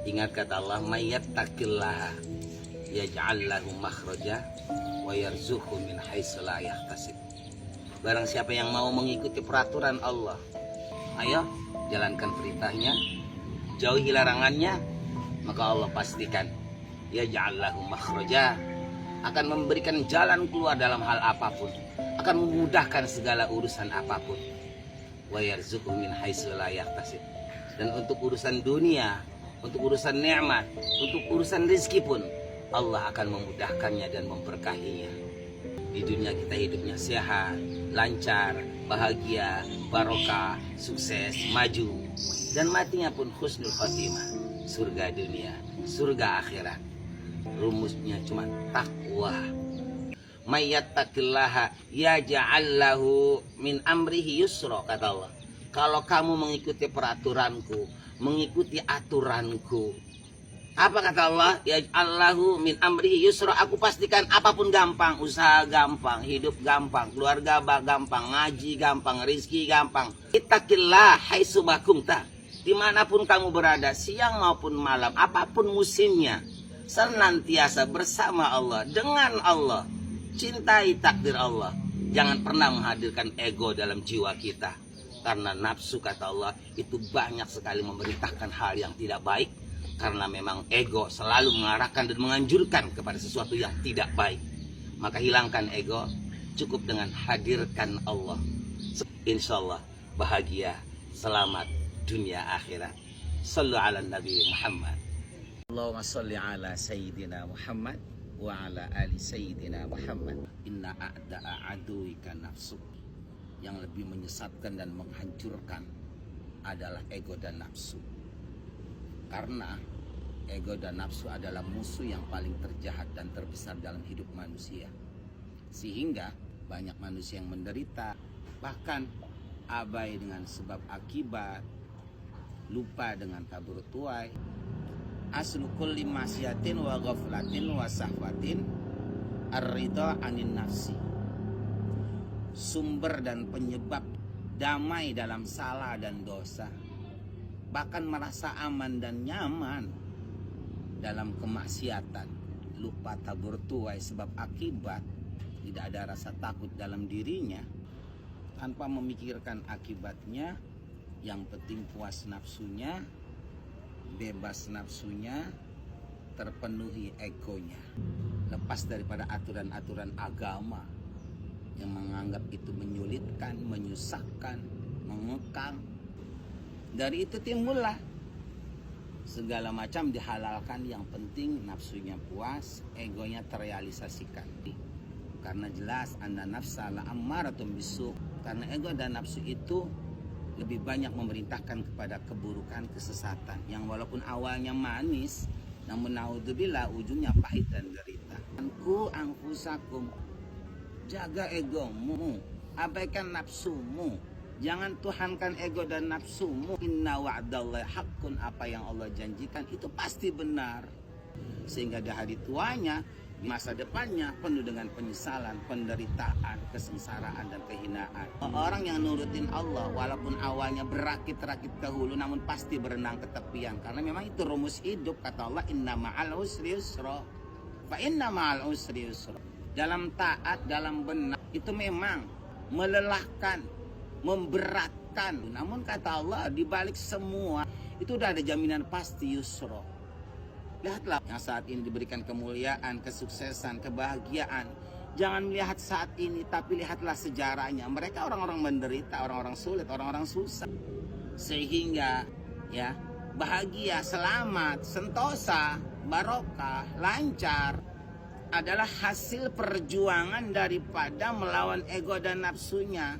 Ingat kata Allah, mayyattaqillaha yaj'al lahu makhraja wa yarzuqhu min haitsu la yahtasib. Barang siapa yang mau mengikuti peraturan Allah, ayo jalankan perintahnya, jauhi larangannya, maka Allah pastikan yaj'al lahu makhraja, akan memberikan jalan keluar dalam hal apapun, akan memudahkan segala urusan apapun. Wa yarzuqhu min haitsu la yahtasib. Dan untuk urusan dunia, untuk urusan nikmat, untuk urusan rezeki pun Allah akan memudahkannya dan memberkahinya. Di dunia kita hidupnya sehat, lancar, bahagia, barokah, sukses, maju, dan matinya pun husnul khotimah, surga dunia, surga akhirat. Rumusnya cuma takwa. Mayyattaqillaha yaj'al lahu min amrihi yusra, kata Allah. Kalau kamu mengikuti peraturanku, mengikuti aturanku, apa kata Allah? Yaj'al lahu min amrihi yusra, aku pastikan apapun gampang, usaha gampang, hidup gampang, keluarga gampang, ngaji gampang, rizki gampang. Ittaqillah haitsu ma kunta, dimanapun kamu berada, siang maupun malam, apapun musimnya, senantiasa bersama Allah, dengan Allah. Cintai takdir Allah. Jangan pernah menghadirkan ego dalam jiwa kita. Karena nafsu, kata Allah, itu banyak sekali memerintahkan hal yang tidak baik. Karena memang ego selalu mengarahkan dan menganjurkan kepada sesuatu yang tidak baik. Maka hilangkan ego, cukup dengan hadirkan Allah. Insya Allah bahagia, selamat dunia akhirat. Sallu ala Nabi Muhammad. Allahumma salli ala Sayyidina Muhammad wa ala ali Sayyidina Muhammad. Inna a'da'a aduika nafsu. Yang lebih menyesatkan dan menghancurkan adalah ego dan nafsu. Karena ego dan nafsu adalah musuh yang paling terjahat dan terbesar dalam hidup manusia. Sehingga banyak manusia yang menderita, bahkan abai dengan sebab akibat, lupa dengan tabur tuai. Aslu kulli masyatin wa ghaflatin wa sahwatin ar-ridha anin nafsi. Sumber dan penyebab damai dalam salah dan dosa, bahkan merasa aman dan nyaman dalam kemaksiatan, lupa tabur tuai sebab akibat, tidak ada rasa takut dalam dirinya, tanpa memikirkan akibatnya. Yang penting puas nafsunya, bebas nafsunya, terpenuhi egonya, lepas daripada aturan-aturan agama yang menganggap itu menyulitkan, menyusahkan, mengekang. Dari itu timbullah segala macam dihalalkan, yang penting nafsunya puas, egonya terrealisasikan. Karena jelas anna nafsa la ammaratun bisu, karena ego dan nafsu itu lebih banyak memerintahkan kepada keburukan, kesesatan, yang walaupun awalnya manis, namun naudzubillah ujungnya pahit dan derita. Anku angfusakum, jaga egomu, abaikan nafsumu, jangan tuhankan ego dan nafsumu. Inna wa'dallahi haqqun, apa yang Allah janjikan itu pasti benar. Sehingga di hari tuanya, di masa depannya penuh dengan penyesalan, penderitaan, kesengsaraan dan kehinaan. Orang yang nurutin Allah walaupun awalnya berakit-rakit ke hulu, namun pasti berenang ke tepian. Karena memang itu rumus hidup, kata Allah, inna ma'al usri yusra, fa inna ma'al usri yusra. Dalam taat, dalam benar, itu memang melelahkan, memberatkan. Namun kata Allah, di balik semua itu udah ada jaminan pasti yusra. Lihatlah yang saat ini diberikan kemuliaan, kesuksesan, kebahagiaan. Jangan melihat saat ini, tapi lihatlah sejarahnya. Mereka orang-orang menderita, orang-orang sulit, orang-orang susah. Sehingga ya bahagia, selamat, sentosa, barokah, lancar adalah hasil perjuangan daripada melawan ego dan nafsunya.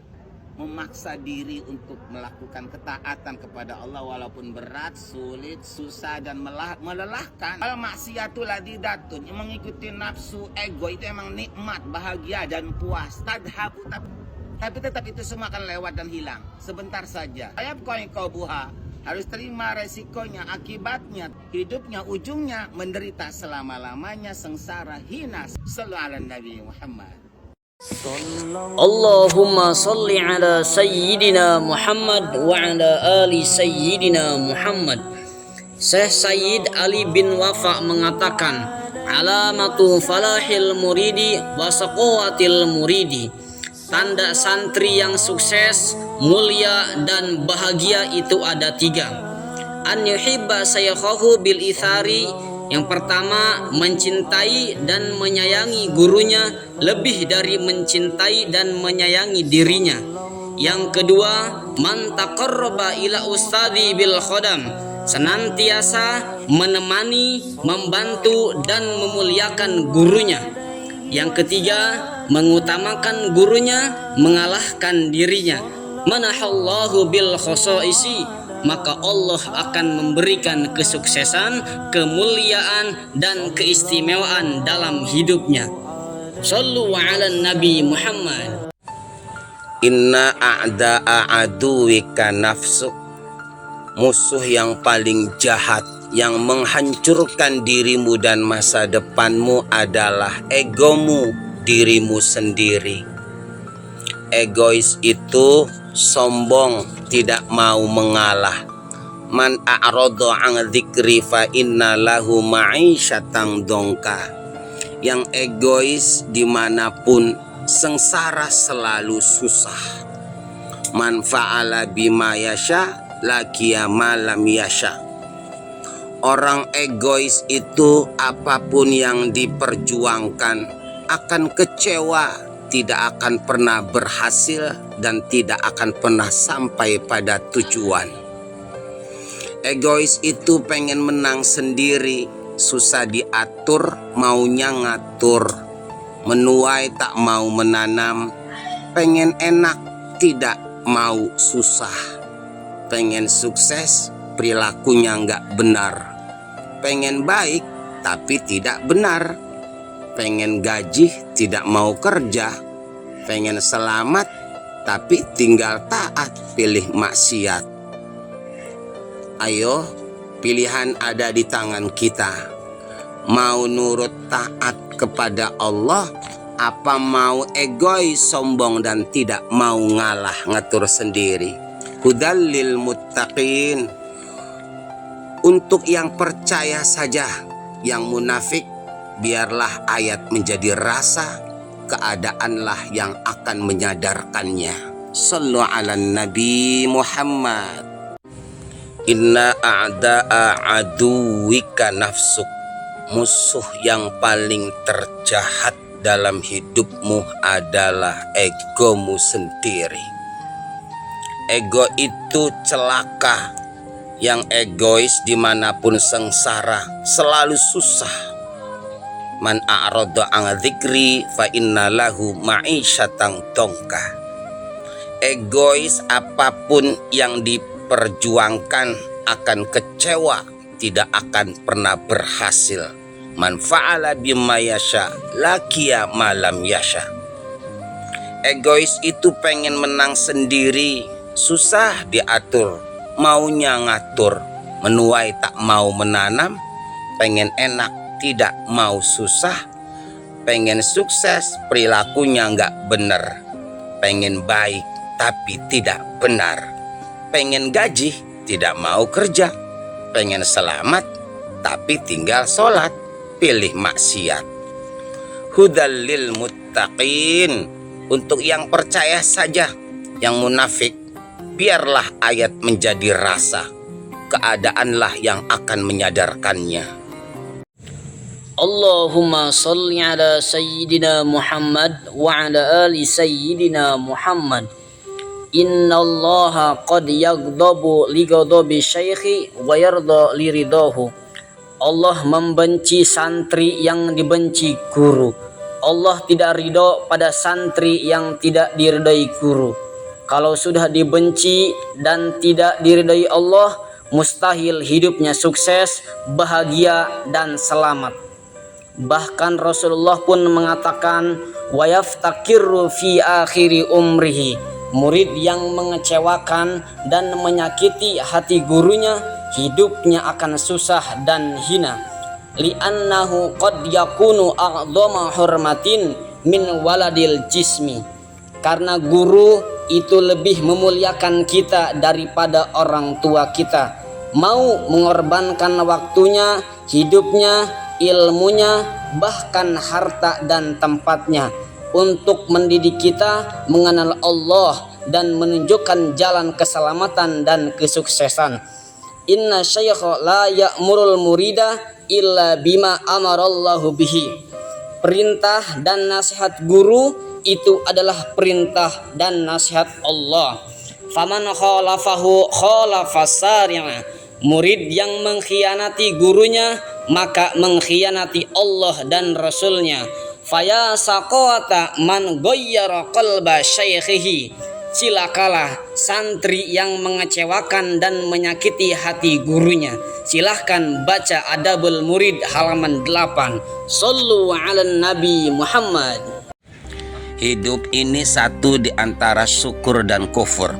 Memaksa diri untuk melakukan ketaatan kepada Allah walaupun berat, sulit, susah, dan melelahkan. Kalau maksiatul ladidatun, yang mengikuti nafsu, ego, itu emang nikmat, bahagia, dan puas. Tadhabu, tapi tetap itu semua akan lewat dan hilang. Sebentar saja. Ayat kau buha, harus terima resikonya, akibatnya, hidupnya, ujungnya menderita selama-lamanya, sengsara, hina. Sallu ala Nabi Muhammad. Allahumma salli ala Sayyidina Muhammad wa ala ali Sayyidina Muhammad. Syekh Sayyid Ali bin Wafa mengatakan, alamatu falahil muridi wa saqawatil muridi. Tanda santri yang sukses, mulia dan bahagia itu ada 3. An yuhibba sayakhahu bil ithari. Yang pertama, mencintai dan menyayangi gurunya lebih dari mencintai dan menyayangi dirinya. Yang kedua, man taqarraba ila ustadzi bil khodam. Senantiasa menemani, membantu dan memuliakan gurunya. Yang ketiga, mengutamakan gurunya, mengalahkan dirinya. Manahallahu bil khosoisi, maka Allah akan memberikan kesuksesan, kemuliaan dan keistimewaan dalam hidupnya. Shallu ala Nabi Muhammad. Inna a'da'a aduwika nafsuk. Musuh yang paling jahat yang menghancurkan dirimu dan masa depanmu adalah egomu, dirimu sendiri. Egois itu sombong, tidak mau mengalah. Man a'rada an dzikri fa inna lahu ma'isyatan dongka. Yang egois dimanapun sengsara, selalu susah. Man fa'ala bima yasha laqiya ma lam yasha. Orang egois itu apapun yang diperjuangkan akan kecewa, tidak akan pernah berhasil dan tidak akan pernah sampai pada tujuan. Egois itu pengen menang sendiri, susah diatur, maunya ngatur. Menuai tak mau menanam, pengen enak tidak mau susah. Pengen sukses, perilakunya nggak benar. Pengen baik tapi tidak benar. Pengen gaji, tidak mau kerja. Pengen selamat tapi tinggal taat, pilih maksiat. Ayo, pilihan ada di tangan kita. Mau nurut taat kepada Allah, apa mau egois, sombong dan tidak mau ngalah, ngatur sendiri. Hudal lil muttaqin. Untuk yang percaya saja, yang munafik biarlah ayat menjadi rasa, keadaanlah yang akan menyadarkannya. Sallu ala Nabi Muhammad. Inna a'da'a aduwika nafsuk. Musuh yang paling terjahat dalam hidupmu adalah egomu sendiri. Ego itu celaka. Yang egois dimanapun sengsara, selalu susah. Man a'rada an dzikri fa inna lahu ma'isyatan dongka. Egois apapun yang diperjuangkan akan kecewa, tidak akan pernah berhasil. Man fa'ala bima yasha laqiya ma lam yasha. Egois itu pengen menang sendiri, susah diatur, maunya ngatur. Menuai tak mau menanam, pengen enak tidak mau susah. Pengen sukses, perilakunya nggak bener. Pengen baik tapi tidak benar. Pengen gaji, tidak mau kerja. Pengen selamat tapi tinggal sholat, pilih maksiat. Hudal lil muttaqin. Untuk yang percaya saja, yang munafik biarlah ayat menjadi rasa, keadaanlah yang akan menyadarkannya. Allahumma salli ala Sayyidina Muhammad wa ala ali Sayyidina Muhammad. Inna allaha qad yaghdabu li ghadabi syaikhi wa yarda li ridahu. Allah membenci santri yang dibenci guru. Allah tidak ridho pada santri yang tidak diridai guru. Kalau sudah dibenci dan tidak diridai Allah, mustahil hidupnya sukses, bahagia dan selamat. Bahkan Rasulullah pun mengatakan, wa yaftakiru fi akhiri umrihi. Murid yang mengecewakan dan menyakiti hati gurunya, hidupnya akan susah dan hina. Li'annahu qad yakunu a'dhama hurmatin min waladil jismi. Karena guru itu lebih memuliakan kita daripada orang tua kita. mau mengorbankan waktunya, hidupnya, ilmunya, bahkan harta dan tempatnya untuk mendidik kita mengenal Allah dan menunjukkan jalan keselamatan dan kesuksesan. Inna syaikha la ya'murul murida illa bima amarallahu bihi. Perintah dan nasihat guru itu adalah perintah dan nasihat Allah. Faman khalafahu khalafas syari'a. Murid yang mengkhianati gurunya maka mengkhianati Allah dan Rasulnya. Faya saqata man ghayyara qalba syaikhihi. Cilakalah santri yang mengecewakan dan menyakiti hati gurunya. Silahkan baca Adabul Murid halaman 8. Sallu ala Nabi Muhammad. Hidup ini satu di antara syukur dan kufur.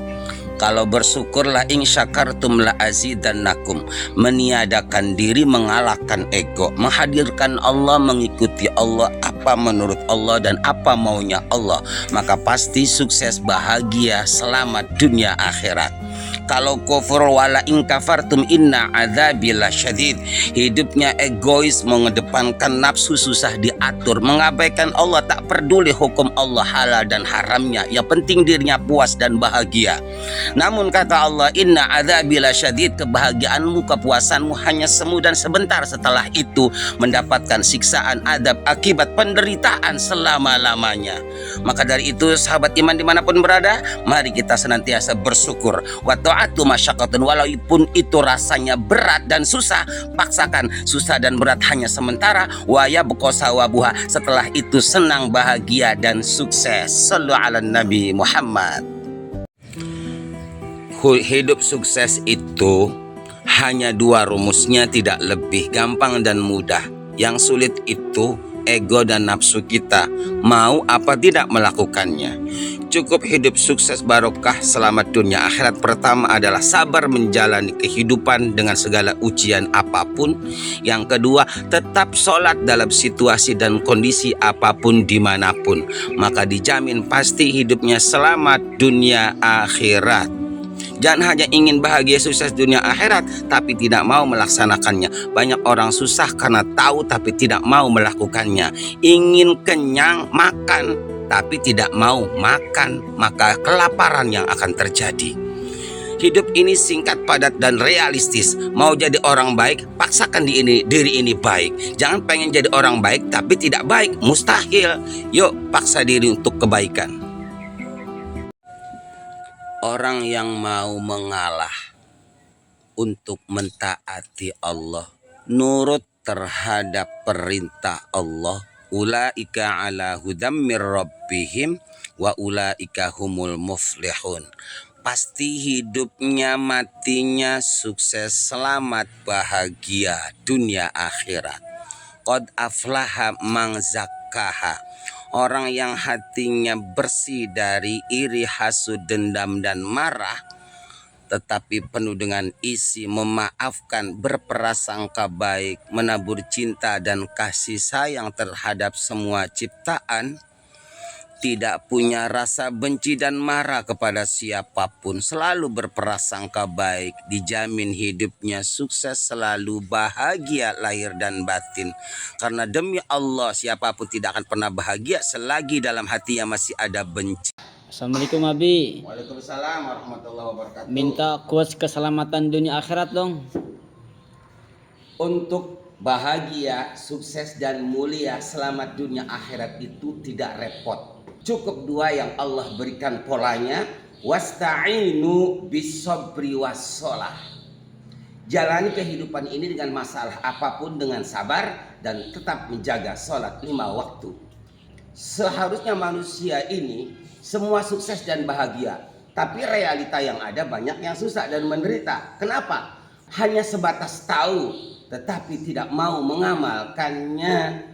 Kalau bersyukurlah in syakartum la azidannakum. Meniadakan diri, mengalahkan ego, menghadirkan Allah, mengikuti Allah, apa menurut Allah dan apa maunya Allah, maka pasti sukses, bahagia, selamat dunia akhirat. Kalau kufur wala in kafartum inna adzabi lasyadid. Hidupnya egois, mengedepankan nafsu, susah diatur, mengabaikan Allah, tak peduli hukum Allah halal dan haramnya, yang penting dirinya puas dan bahagia. Namun kata Allah, inna adzabi lasyadid, kebahagiaanmu, kepuasanmu hanya semu dan sebentar, setelah itu mendapatkan siksaan, adab, akibat penderitaan selama-lamanya. Maka dari itu sahabat iman dimanapun berada, mari kita senantiasa bersyukur. Wa ta'atu masyaqqatun, walaupun itu rasanya berat dan susah, paksakan. Susah dan berat hanya sementara. Wa yabqa sawabuha, setelah itu senang, bahagia dan sukses. Sallu ala Nabi Muhammad. Hidup sukses itu hanya dua rumusnya, tidak lebih, gampang dan mudah. Yang sulit itu ego dan nafsu kita, mau apa tidak melakukannya. Cukup hidup sukses barokah selamat dunia akhirat. Pertama adalah sabar menjalani kehidupan dengan segala ujian apapun. Yang kedua, tetap sholat dalam situasi dan kondisi apapun dimanapun, maka dijamin pasti hidupnya selamat dunia akhirat. Jangan hanya ingin bahagia sukses dunia akhirat tapi tidak mau melaksanakannya. Banyak orang susah karena tahu tapi tidak mau melakukannya. Ingin kenyang makan tapi tidak mau makan, maka kelaparan yang akan terjadi. Hidup ini singkat, padat dan realistis. Mau jadi orang baik, paksakan diri ini baik. Jangan pengen jadi orang baik tapi tidak baik, mustahil. Yuk paksa diri untuk kebaikan. Orang yang mau mengalah untuk mentaati Allah, nurut terhadap perintah Allah, ulaika ala hudam mir rabbihim wa ulaika humul muflihun. Pasti hidupnya matinya sukses, selamat, bahagia dunia akhirat. Qad aflaha man zakkaha. Orang yang hatinya bersih dari iri, hasud, dendam, dan marah, tetapi penuh dengan isi memaafkan, berprasangka baik, menabur cinta dan kasih sayang terhadap semua ciptaan, tidak punya rasa benci dan marah kepada siapapun, selalu berprasangka baik, dijamin hidupnya sukses, selalu bahagia lahir dan batin. Karena demi Allah siapapun tidak akan pernah bahagia selagi dalam hatinya masih ada benci. Assalamualaikum Abi. Waalaikumsalam warahmatullahi wabarakatuh. Minta quotes keselamatan dunia akhirat dong. Untuk bahagia, sukses dan mulia selamat dunia akhirat itu tidak repot. Cukup dua yang Allah berikan polanya. Wasta'inu bis-sabri was-shalah. Jalani kehidupan ini dengan masalah apapun dengan sabar dan tetap menjaga sholat 5 waktu. Seharusnya manusia ini semua sukses dan bahagia, tapi realita yang ada banyak yang susah dan menderita. Kenapa? Hanya sebatas tahu tetapi tidak mau mengamalkannya.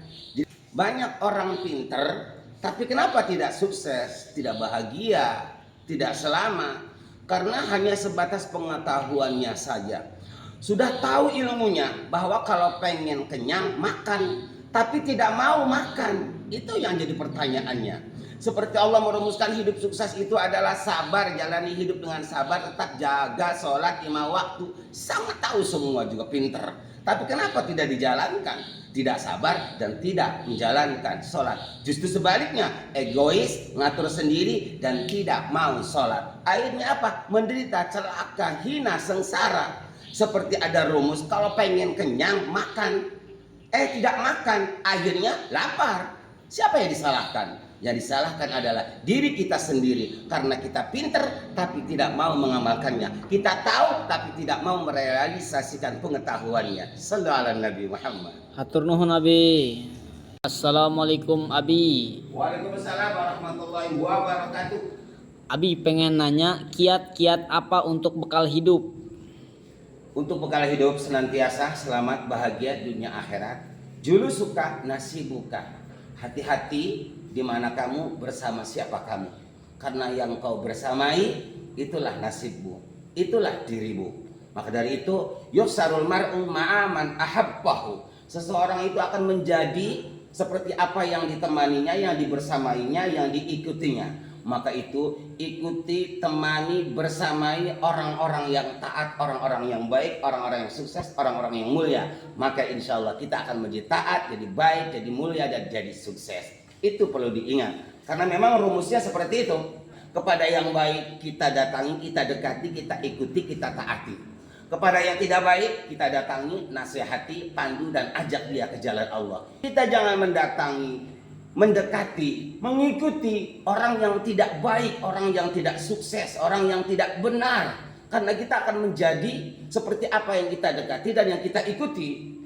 Banyak orang pinter tapi kenapa tidak sukses, tidak bahagia, tidak selamat? Karena hanya sebatas pengetahuannya saja. Sudah tahu ilmunya bahwa kalau pengen kenyang makan, tapi tidak mau makan. Itu yang jadi pertanyaannya. Seperti Allah merumuskan hidup sukses itu adalah sabar, jalani hidup dengan sabar, tetap jaga sholat 5 waktu. Sama tahu semua juga pinter. Tapi kenapa tidak dijalankan? Tidak sabar dan tidak menjalankan sholat. Justru sebaliknya, egois, ngatur sendiri dan tidak mau sholat. Akhirnya apa? Menderita, celaka, hina, sengsara. Seperti ada rumus, kalau pengen kenyang, makan. Tidak makan, akhirnya lapar. Siapa yang disalahkan? Yang disalahkan adalah diri kita sendiri. Karena kita pinter tapi tidak mau mengamalkannya. Kita tahu tapi tidak mau merealisasikan pengetahuannya. Sallallahu ala Nabi Muhammad. Hatur nuhun Abi. Assalamualaikum Abi. Waalaikumsalam warahmatullahi wabarakatuh. Abi pengen nanya kiat-kiat apa untuk bekal hidup? Untuk bekal hidup senantiasa selamat bahagia dunia akhirat. Julusuka nasibuka. Hati-hati di mana kamu bersama siapa kamu. Karena yang kau bersamai itulah nasibmu, itulah dirimu. Maka dari itu yuksarul mar'u ma'aman ahabbahu. Seseorang itu akan menjadi seperti apa yang ditemaninya, yang dibersamainya, yang diikutinya. Maka itu ikuti, temani, bersamai orang-orang yang taat, orang-orang yang baik, orang-orang yang sukses, orang-orang yang mulia. Maka insya Allah kita akan menjadi taat, jadi baik, jadi mulia, dan jadi sukses. Itu perlu diingat. Karena memang rumusnya seperti itu. Kepada yang baik kita datangi, kita dekati, kita ikuti, kita taati. Kepada yang tidak baik kita datangi, nasihati, pandu, dan ajak dia ke jalan Allah. Kita jangan mendatangi, mendekati, mengikuti orang yang tidak baik, orang yang tidak sukses, orang yang tidak benar. Karena kita akan menjadi seperti apa yang kita dekati dan yang kita ikuti.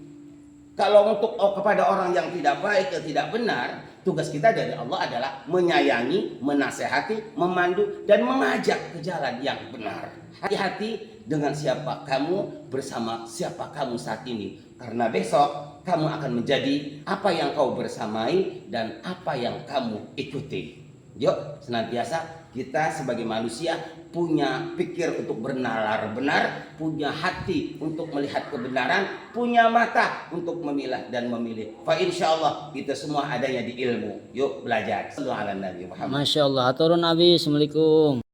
Kalau untuk kepada orang yang tidak baik, yang tidak benar, tugas kita dari Allah adalah menyayangi, menasehati, memandu, dan mengajak ke jalan yang benar. Hati-hati dengan siapa kamu, bersama siapa kamu saat ini. Karena besok kamu akan menjadi apa yang kau bersamai dan apa yang kamu ikuti. Yuk, senantiasa kita sebagai manusia punya pikir untuk bernalar benar, punya hati untuk melihat kebenaran, punya mata untuk memilah dan memilih. Fa insyaallah kita semua adanya di ilmu. Yuk belajar. Sallallahu ala Nabi Muhammad. Masya Allah. Hatur nuhun Abi. Assalamualaikum.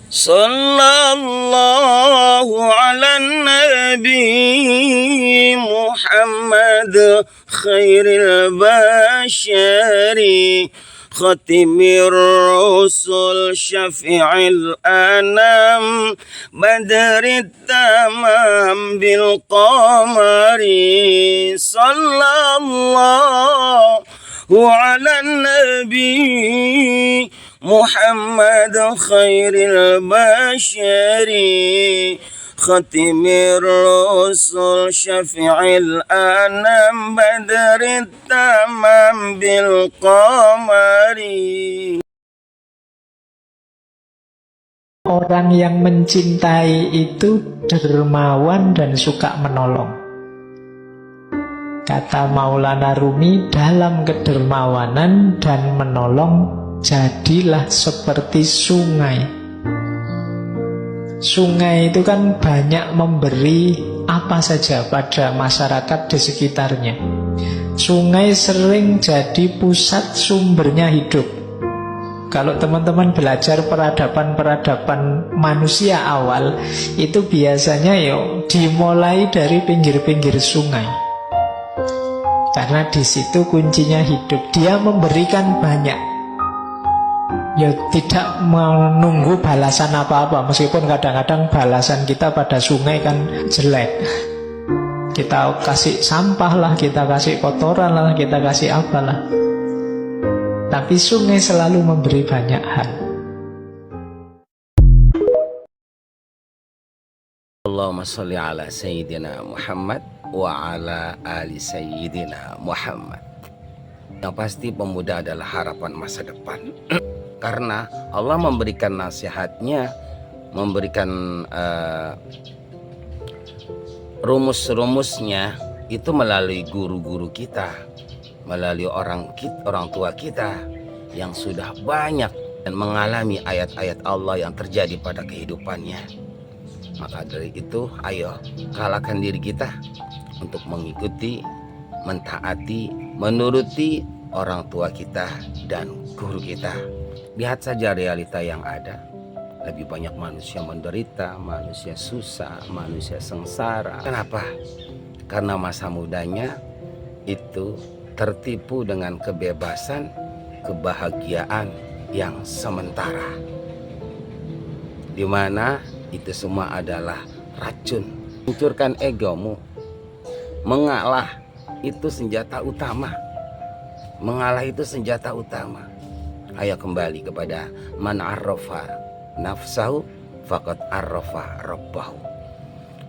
Sallallahu ala Nabi Muhammad khairil bashari khatimir rusul syafi'il anam badrit tamam bil qamari sallallahu ala nabi Muhammad khairil bashari khatimir rusul syafi'il anam badrit tamam bil qamari. Orang yang mencintai itu dermawan dan suka menolong. Kata Maulana Rumi, dalam kedermawanan dan menolong jadilah seperti sungai. Sungai itu kan banyak memberi apa saja pada masyarakat di sekitarnya. Sungai sering jadi pusat sumbernya hidup. Kalau teman-teman belajar peradaban-peradaban manusia awal, itu biasanya dimulai dari pinggir-pinggir sungai. Karena di situ kuncinya hidup. Dia memberikan banyak. Tidak menunggu balasan apa-apa. Meskipun kadang-kadang balasan kita pada sungai kan jelek. Kita kasih sampah lah, kita kasih kotoran lah, kita kasih apalah. Tapi sungai selalu memberi banyak hal. Allahumma sholli ala Sayyidina Muhammad wa ala ali Sayyidina Muhammad. Yang pasti pemuda adalah harapan masa depan. Karena Allah memberikan nasihatnya, memberikan rumus-rumusnya itu melalui guru-guru kita, melalui orang tua kita yang sudah banyak dan mengalami ayat-ayat Allah yang terjadi pada kehidupannya. Maka dari itu, ayo kalahkan diri kita untuk mengikuti, mentaati, menuruti orang tua kita dan guru kita. Lihat saja realita yang ada. Lebih banyak manusia menderita, manusia susah, manusia sengsara. Kenapa? Karena masa mudanya itu tertipu dengan kebebasan, kebahagiaan yang sementara, di mana itu semua adalah racun. Hancurkan egomu. Mengalah itu senjata utama. Mengalah itu senjata utama. Ayo kembali kepada man arrafa nafsahu faqad arrafa rabbahu.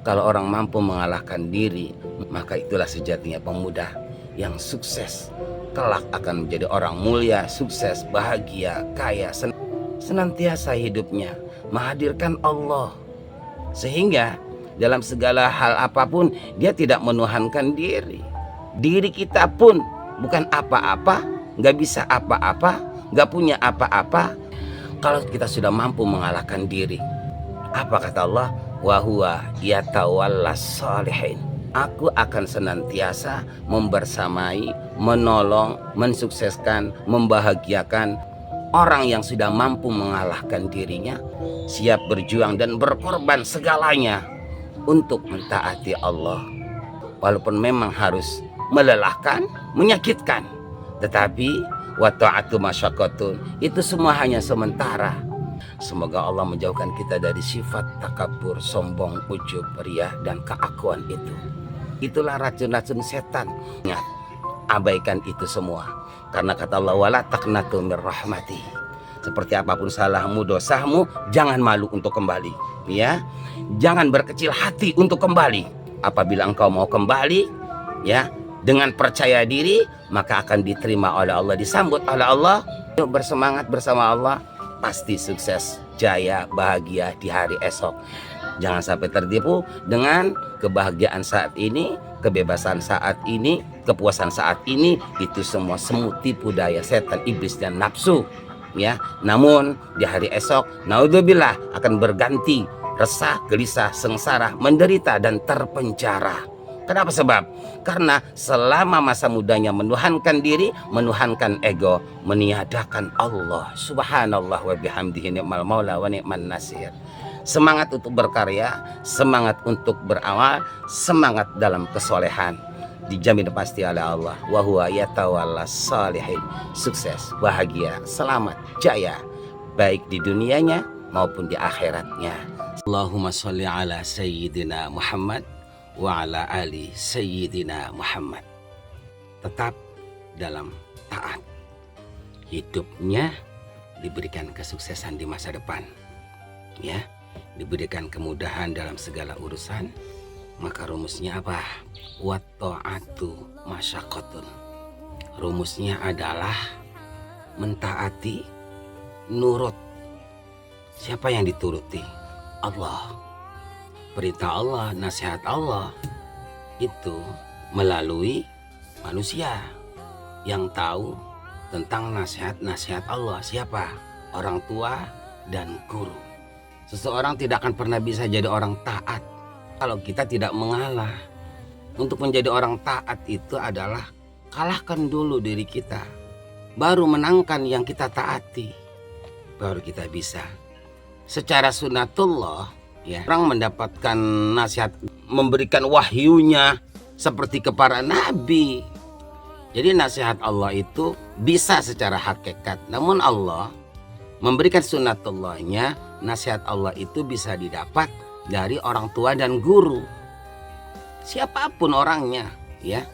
Kalau orang mampu mengalahkan diri, maka itulah sejatinya pemuda yang sukses. Kelak akan menjadi orang mulia, sukses, bahagia, kaya, senantiasa hidupnya menghadirkan Allah. Sehingga dalam segala hal apapun dia tidak menuhankan diri. Diri kita pun bukan apa-apa, nggak bisa apa-apa, nggak punya apa-apa. Kalau kita sudah mampu mengalahkan diri, apa kata Allah? Wa huwa yatawallas shalihin. Aku akan senantiasa membersamai, menolong, mensukseskan, membahagiakan orang yang sudah mampu mengalahkan dirinya, siap berjuang dan berkorban segalanya untuk mentaati Allah. Walaupun memang harus melelahkan, menyakitkan, tetapi wa ta'atu masyaqqatun, itu semua hanya sementara. Semoga Allah menjauhkan kita dari sifat takabur, sombong, ujub, riya, dan keakuan itu. Itulah racun-racun setan. Ingat, abaikan itu semua. Karena kata Allah, wala taqnatu mir rahmati. Seperti apapun salahmu, dosamu, jangan malu untuk kembali. Ya, jangan berkecil hati untuk kembali. Apabila engkau mau kembali, ya, dengan percaya diri, maka akan diterima oleh Allah, disambut oleh Allah. Yuk bersemangat bersama Allah, pasti sukses, jaya, bahagia di hari esok. Jangan sampai tertipu dengan kebahagiaan saat ini, kebebasan saat ini, kepuasan saat ini. Itu semua semu tipu daya setan, iblis, dan nafsu. Ya, namun di hari esok, naudzubillah, akan berganti resah, gelisah, sengsara, menderita, dan terpenjara. Kenapa sebab? Karena selama masa mudanya menuhankan diri, menuhankan ego, meniadakan Allah. Subhanallah wa bihamdihi ni'mal maula wa ni'man nasir. Semangat untuk berkarya, semangat untuk beramal, semangat dalam kesolehan, dijamin pasti oleh Allah. Wa huwa yatawallas shalihin. Sukses, bahagia, selamat, jaya, baik di dunianya maupun di akhiratnya. Allahumma sholli ala sayyidina Muhammad wa ala ali sayyidina Muhammad. Tetap dalam taat, hidupnya diberikan kesuksesan di masa depan, ya, diberikan kemudahan dalam segala urusan. Maka rumusnya apa? Wa ta'atu masyaqqatun. Rumusnya adalah mentaati, nurut. Siapa yang dituruti? Allah. Perintah Allah, nasihat Allah itu melalui manusia yang tahu tentang nasihat-nasihat Allah. Siapa? Orang tua dan guru. Seseorang tidak akan pernah bisa jadi orang taat kalau kita tidak mengalah. Untuk menjadi orang taat itu adalah kalahkan dulu diri kita, baru menangkan yang kita taati, baru kita bisa. Secara sunatullah, ya, orang mendapatkan nasihat, memberikan wahyunya seperti ke para nabi. Jadi nasihat Allah itu bisa secara hakikat, namun Allah memberikan sunatullahnya. Nasihat Allah itu bisa didapat dari orang tua dan guru, siapapun orangnya, ya,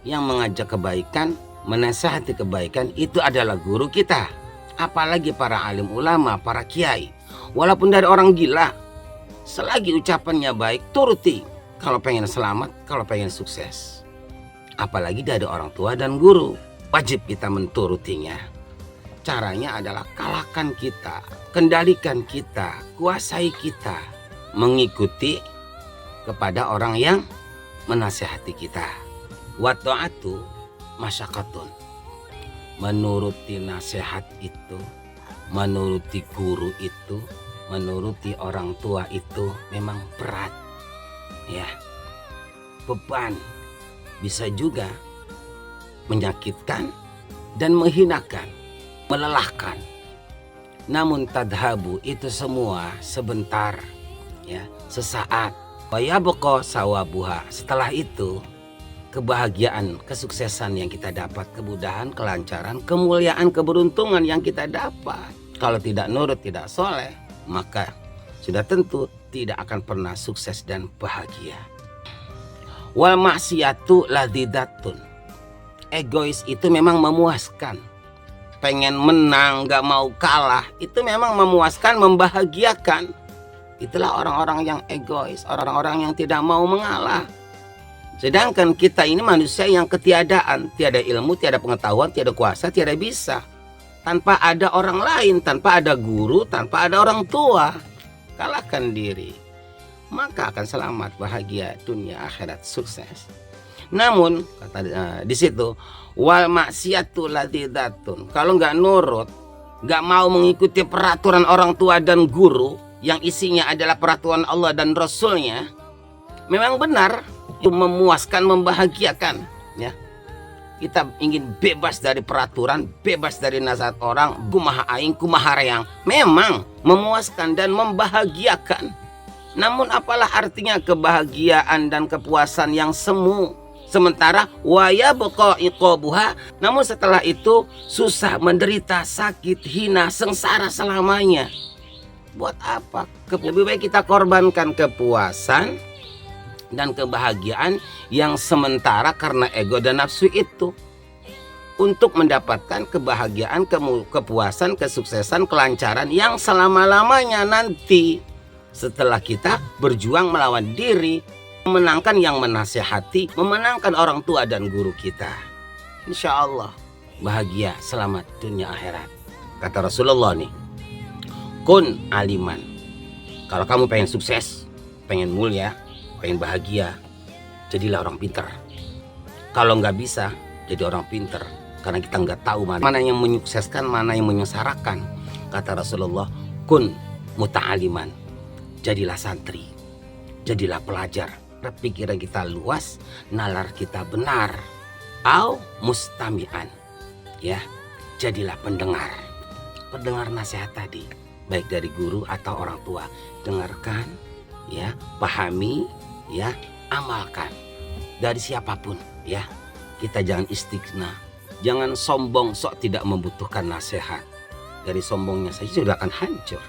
yang mengajak kebaikan, menasihati kebaikan, itu adalah guru kita. Apalagi para alim ulama, para kiai, walaupun dari orang gila, selagi ucapannya baik, turuti. Kalau pengen selamat, kalau pengen sukses, apalagi dari orang tua dan guru, wajib kita menturutinya. Caranya adalah kalahkan kita, kendalikan kita, kuasai kita, mengikuti kepada orang yang menasihati kita. Wa ta'atu masyaqqatun. Menuruti nasihat itu, menuruti guru itu, menuruti orang tua itu memang berat, ya, beban. Bisa juga menyakitkan, dan menghinakan, melelahkan. Namun tadhabu itu semua sebentar, ya, sesaat. Wa yabqa sawabuha. Setelah itu kebahagiaan, kesuksesan yang kita dapat, kemudahan, kelancaran, kemuliaan, keberuntungan yang kita dapat. Kalau tidak nurut, tidak soleh, maka sudah tentu tidak akan pernah sukses dan bahagia. Wal maksiatu ladidatun. Egois itu memang memuaskan. Pengen menang, gak mau kalah, itu memang memuaskan, membahagiakan. Itulah orang-orang yang egois, orang-orang yang tidak mau mengalah. Sedangkan kita ini manusia yang ketiadaan, tiada ilmu, tiada pengetahuan, tiada kuasa, tiada bisa. Tanpa ada orang lain, tanpa ada guru, tanpa ada orang tua. Kalahkan diri, maka akan selamat, bahagia, dunia, akhirat, sukses. Namun kata di situ, wal maksiatu ladidatun. Kalau nggak nurut, nggak mau mengikuti peraturan orang tua dan guru yang isinya adalah peraturan Allah dan Rasulnya, memang benar itu memuaskan, membahagiakan, ya. Kita ingin bebas dari peraturan, bebas dari nasihat orang, kumaha aing, kumaha reang. Memang memuaskan dan membahagiakan. Namun apalah artinya kebahagiaan dan kepuasan yang semu? Sementara waya beko iqobuha, namun setelah itu susah, menderita, sakit, hina, sengsara selamanya. Buat apa? Lebih baik kita korbankan kepuasan dan kebahagiaan yang sementara karena ego dan nafsu itu, untuk mendapatkan kebahagiaan, kepuasan, kesuksesan, kelancaran yang selama-lamanya nanti setelah kita berjuang melawan diri, memenangkan yang menasihati, memenangkan orang tua dan guru kita. Insya Allah bahagia, selamat dunia akhirat. Kata Rasulullah nih, kun aliman. Kalau kamu pengen sukses, pengen mulia, pengen bahagia, jadilah orang pinter. Kalau nggak bisa jadi orang pinter, karena kita nggak tahu mana yang menyukseskan, mana yang menyengsarakan. Kata Rasulullah, kun muta'aliman. Jadilah santri, jadilah pelajar. Pikiran kita luas, nalar kita benar. Au mustami'an, ya, jadilah pendengar. Pendengar nasihat tadi, baik dari guru atau orang tua. Dengarkan, ya, pahami, ya, amalkan. Dari siapapun, ya. Kita jangan istighna, jangan sombong sok tidak membutuhkan nasihat. Dari sombongnya saja sudah akan hancur.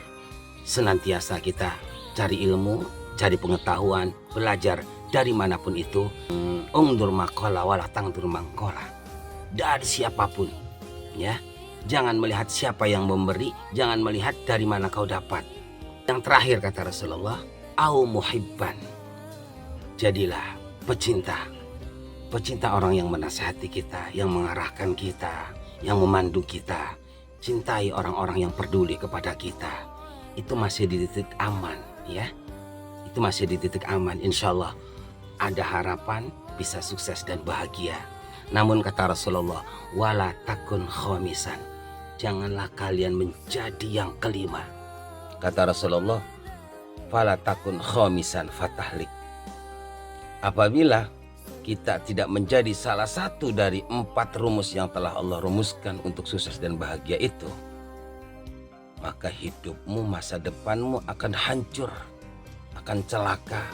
Senantiasa kita cari ilmu, cari pengetahuan, belajar dari manapun itu. Ungdur makola wala tangdur mangkola. Dari siapapun, ya. Jangan melihat siapa yang memberi, jangan melihat dari mana kau dapat. Yang terakhir kata Rasulullah, au muhibban. Jadilah pecinta. Pecinta orang yang menasihati kita, yang mengarahkan kita, yang memandu kita. Cintai orang-orang yang peduli kepada kita. Itu masih di titik aman, ya. Itu masih di titik aman. Insya Allah ada harapan bisa sukses dan bahagia. Namun kata Rasulullah, wala takun khomisan. Janganlah kalian menjadi yang kelima. Kata Rasulullah, fala takun khomisan fatahlik. Apabila kita tidak menjadi salah satu dari 4 rumus yang telah Allah rumuskan untuk sukses dan bahagia itu, maka hidupmu, masa depanmu akan hancur, akan celaka,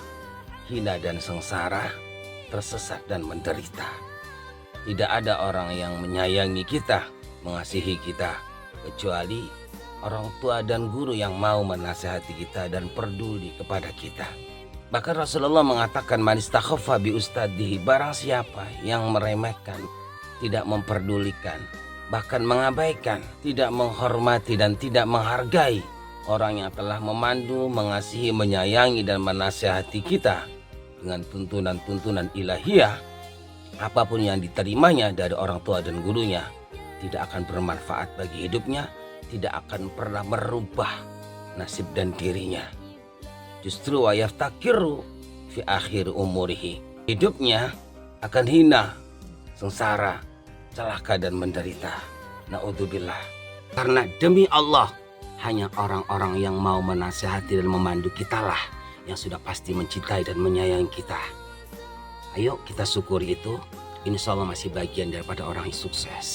hina dan sengsara, tersesat dan menderita. Tidak ada orang yang menyayangi kita, mengasihi kita, kecuali orang tua dan guru yang mau menasihati kita dan peduli kepada kita. Bahkan Rasulullah mengatakan, man istakhaffa bi ustadihi, barang siapa yang meremehkan, tidak memperdulikan, bahkan mengabaikan, tidak menghormati dan tidak menghargai orang yang telah memandu, mengasihi, menyayangi dan menasihati kita dengan tuntunan-tuntunan ilahiyah, apapun yang diterimanya dari orang tua dan gurunya tidak akan bermanfaat bagi hidupnya, tidak akan pernah merubah nasib dan dirinya. Justru wa yaftakiru fi akhir umurihi, hidupnya akan hina, sengsara, celaka dan menderita. Naudzubillah. Karena demi Allah, hanya orang-orang yang mau menasihati dan memandu kitalah yang sudah pasti mencintai dan menyayangi kita. Ayo kita syukuri itu, insya Allah masih bagian daripada orang yang sukses.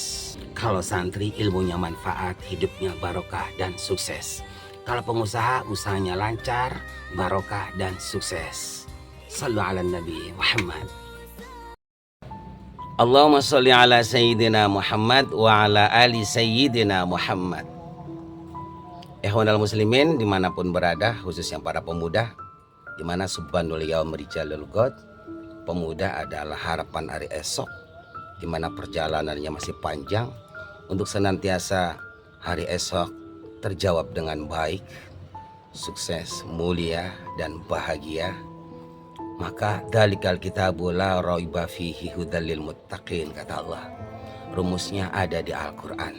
Kalau santri ilmunya manfaat, hidupnya barokah dan sukses. Kalau pengusaha usahanya lancar, barokah dan sukses. Sallu ala Nabi Muhammad. Allahumma salli ala Sayyidina Muhammad wa ala ali Sayyidina Muhammad. Ikhwanal muslimin dimanapun berada, khususnya para pemuda, dimana subhanul yaum rijalul ghad, pemuda adalah harapan hari esok, dimana perjalanannya masih panjang untuk senantiasa hari esok terjawab dengan baik, sukses, mulia dan bahagia. Maka dalikal kitabu la raiba fihi hudal lil muttaqin, kata Allah. Rumusnya ada di Al-Quran,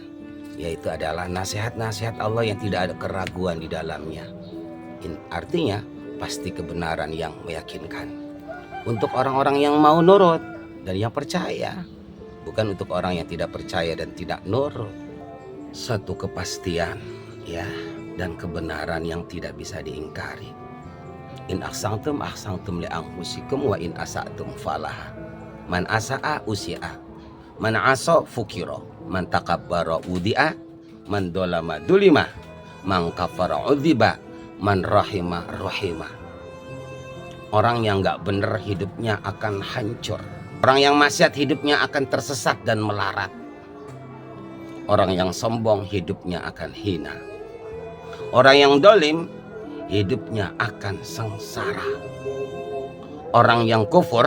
yaitu adalah nasihat-nasihat Allah yang tidak ada keraguan di dalamnya. Artinya pasti kebenaran yang meyakinkan untuk orang-orang yang mau nurut dan yang percaya, bukan untuk orang yang tidak percaya dan tidak nurut. Satu kepastian ya, dan kebenaran yang tidak bisa diingkari. In ahsantum li anfusikum wa in asatum falaha. Man asa'a usi'a, man asa fukira, man takabbara udi'a, man dolama dulima, man kafara udhiba, man rahima rahima. Orang yang gak benar hidupnya akan hancur. Orang yang maksiat hidupnya akan tersesat dan melarat. Orang yang sombong hidupnya akan hina. Orang yang dolim hidupnya akan sengsara. Orang yang kufur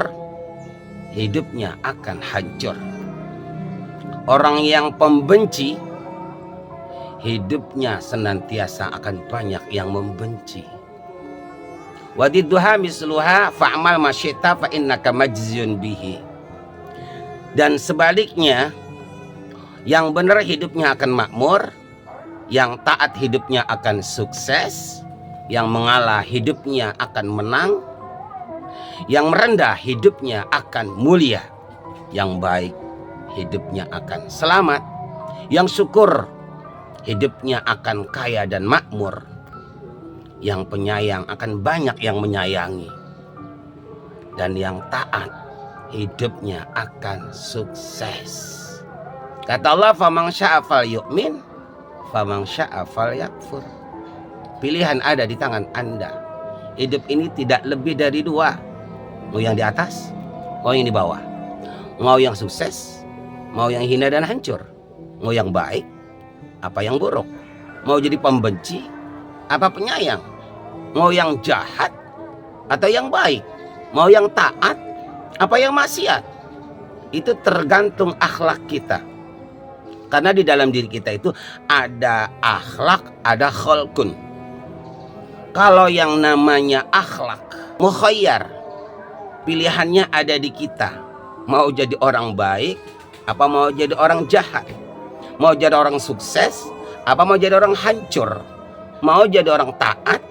hidupnya akan hancur. Orang yang pembenci hidupnya senantiasa akan banyak yang membenci. Wadidduha misluha fa'amal masyita fa innaka majziyun bihi. Dan sebaliknya, yang benar hidupnya akan makmur, yang taat hidupnya akan sukses, yang mengalah hidupnya akan menang, yang merendah hidupnya akan mulia, yang baik hidupnya akan selamat, yang syukur hidupnya akan kaya dan makmur, yang penyayang akan banyak yang menyayangi, dan yang taat hidupnya akan sukses. Kata Allah, faman syaa falyu'min, faman syaa falyakfur. Pilihan ada di tangan Anda. Hidup ini tidak lebih dari dua. Mau yang di atas, mau yang di bawah. Mau yang sukses, mau yang hina dan hancur. Mau yang baik, apa yang buruk. Mau jadi pembenci, apa penyayang. Mau yang jahat, atau yang baik. Mau yang taat, apa yang maksiat. Itu tergantung akhlak kita. Karena di dalam diri kita itu ada akhlak, ada kholkun. Kalau yang namanya akhlak, mukhayyar, pilihannya ada di kita. Mau jadi orang baik, apa mau jadi orang jahat. Mau jadi orang sukses, apa mau jadi orang hancur. Mau jadi orang taat,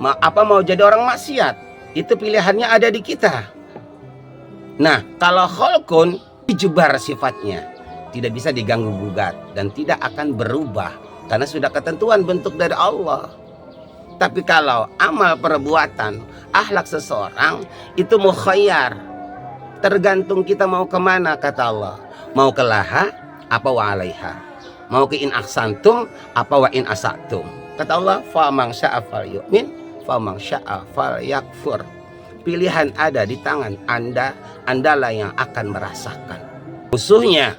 apa mau jadi orang maksiat. Itu pilihannya ada di kita. Nah, kalau kholkun dijubar sifatnya, tidak bisa diganggu gugat dan tidak akan berubah karena sudah ketentuan bentuk dari Allah. Tapi kalau amal perbuatan, akhlak seseorang itu mukhayyar, tergantung kita mau kemana, kata Allah. Mau ke laha apa wa alaiha, mau ke in ahsantum apa wa in asatum. Kata Allah, faman syaa falyu'min, faman syaa falyakfur. Pilihan ada di tangan Anda, Andalah yang akan merasakan. Musuhnya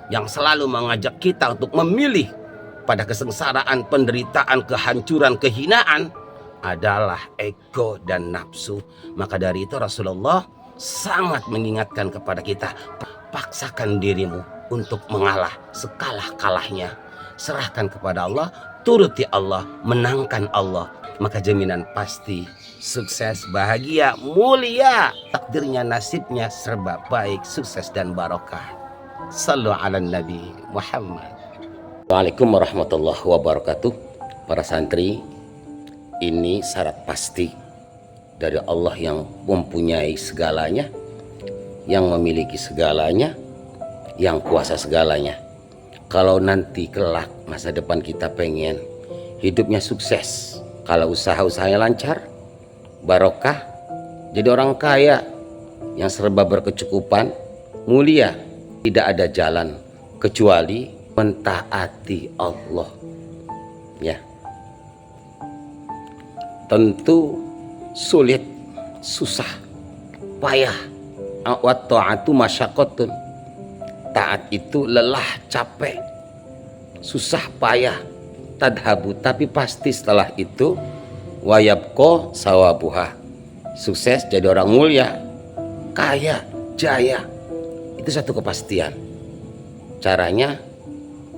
yang selalu mengajak kita untuk memilih pada kesengsaraan, penderitaan, kehancuran, kehinaan adalah ego dan nafsu. Maka dari itu Rasulullah sangat mengingatkan kepada kita, paksakan dirimu untuk mengalah sekalah-kalahnya. Serahkan kepada Allah, turuti Allah, menangkan Allah. Maka jaminan pasti sukses, bahagia, mulia. Takdirnya, nasibnya serba baik, sukses dan barokah. Sallu ala Nabi Muhammad. Assalamualaikum warahmatullahi wabarakatuh. Para santri, ini syarat pasti dari Allah yang mempunyai segalanya, yang memiliki segalanya, yang kuasa segalanya. Kalau nanti kelak masa depan kita pengen hidupnya sukses, kalau usaha-usahanya lancar, barokah, jadi orang kaya yang serba berkecukupan, mulia. Tidak ada jalan kecuali mentaati Allah. Ya. Tentu sulit, susah, payah. Wa ta'atu masyaqqatun. Taat itu lelah, capek, susah, payah, tadhabu, tapi pasti setelah itu wayabqa sawabuha. Sukses, jadi orang mulia, kaya, jaya. Itu satu kepastian. Caranya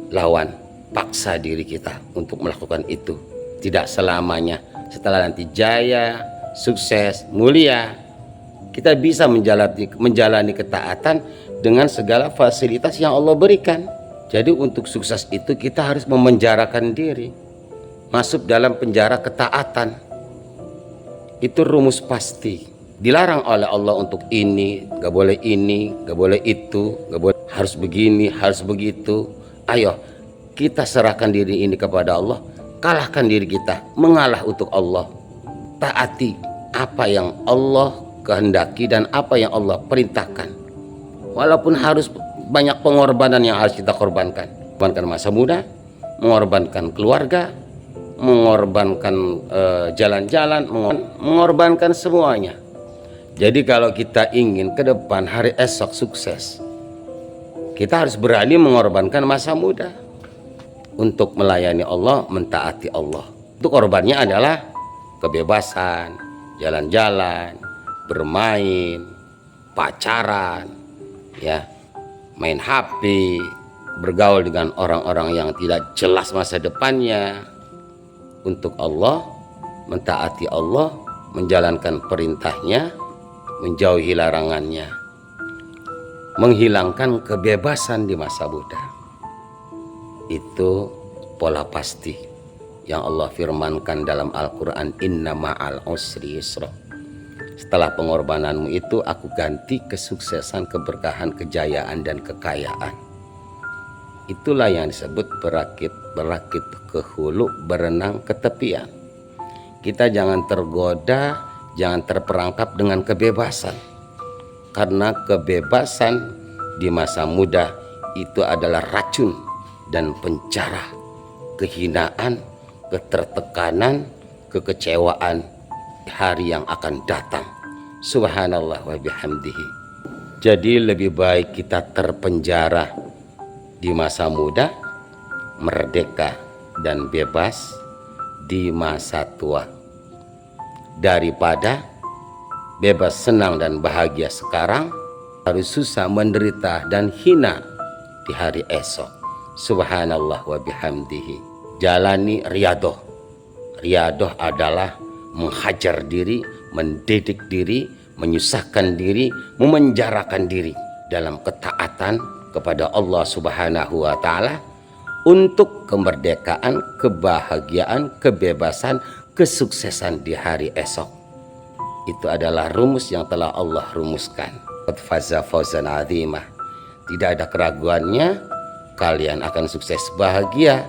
lawan, paksa diri kita untuk melakukan itu. Tidak selamanya setelah nanti jaya, sukses, mulia, kita bisa menjalani ketaatan dengan segala fasilitas yang Allah berikan. Jadi untuk sukses itu kita harus memenjarakan diri, masuk dalam penjara ketaatan. Itu rumus pasti. Dilarang oleh Allah untuk ini, gak boleh ini, gak boleh itu, gak boleh, harus begini, harus begitu. Ayo kita serahkan diri ini kepada Allah, kalahkan diri kita, mengalah untuk Allah. Taati apa yang Allah kehendaki dan apa yang Allah perintahkan. Walaupun harus banyak pengorbanan yang harus kita korbankan. Mengorbankan masa muda, mengorbankan keluarga, mengorbankan jalan-jalan, mengorbankan semuanya. Jadi kalau kita ingin ke depan hari esok sukses, kita harus berani mengorbankan masa muda untuk melayani Allah, mentaati Allah. Itu korbannya adalah kebebasan, jalan-jalan, bermain, pacaran, ya, main HP, bergaul dengan orang-orang yang tidak jelas masa depannya. Untuk Allah, mentaati Allah, menjalankan perintahnya, menjauhi larangannya, menghilangkan kebebasan di masa muda. Itu pola pasti yang Allah firmankan dalam Al-Quran, inna ma'al usri yusra. Setelah pengorbananmu itu aku ganti kesuksesan, keberkahan, kejayaan, dan kekayaan. Itulah yang disebut berakit ke hulu, berenang ke tepian. Kita jangan tergoda, jangan terperangkap dengan kebebasan. Karena kebebasan di masa muda itu adalah racun dan penjara, kehinaan, ketertekanan, kekecewaan hari yang akan datang. Subhanallah wa bihamdihi. Jadi lebih baik kita terpenjara di masa muda, merdeka dan bebas di masa tua, daripada bebas, senang dan bahagia sekarang, harus susah, menderita dan hina di hari esok. Subhanallah wa bihamdihi. Jalani riyadoh. Riyadoh adalah menghajar diri, mendidik diri, menyusahkan diri, memenjarakan diri dalam ketaatan kepada Allah Subhanahu wa ta'ala untuk kemerdekaan, kebahagiaan, kebebasan, kesuksesan di hari esok. Itu adalah rumus yang telah Allah rumuskan. Qad faza fawzan azimah. Tidak ada keraguannya, kalian akan sukses, bahagia,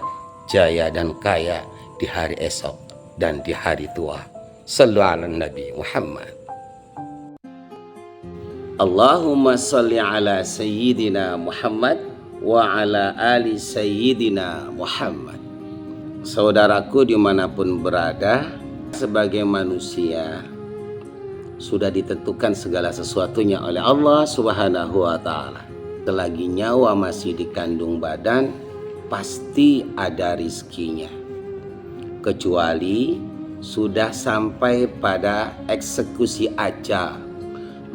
jaya dan kaya di hari esok dan di hari tua. Sallu ala Nabi Muhammad. Allahumma salli ala Sayyidina Muhammad wa ala ali Sayyidina Muhammad. Saudaraku dimanapun berada, sebagai manusia sudah ditentukan segala sesuatunya oleh Allah Subhanahu wa ta'ala. Selagi nyawa masih dikandung badan, pasti ada rizkinya. Kecuali sudah sampai pada eksekusi ajal,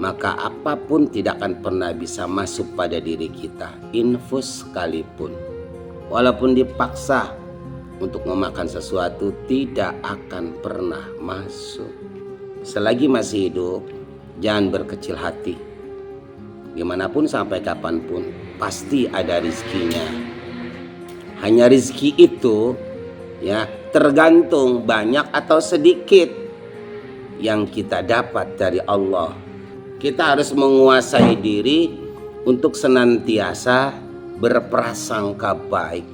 maka apapun tidak akan pernah bisa masuk pada diri kita, infus sekalipun. Walaupun dipaksa untuk memakan sesuatu, tidak akan pernah masuk. Selagi masih hidup, jangan berkecil hati. Gimana pun sampai kapanpun, pasti ada rizkinya. Hanya rizki itu ya tergantung banyak atau sedikit yang kita dapat dari Allah. Kita harus menguasai diri untuk senantiasa berprasangka baik.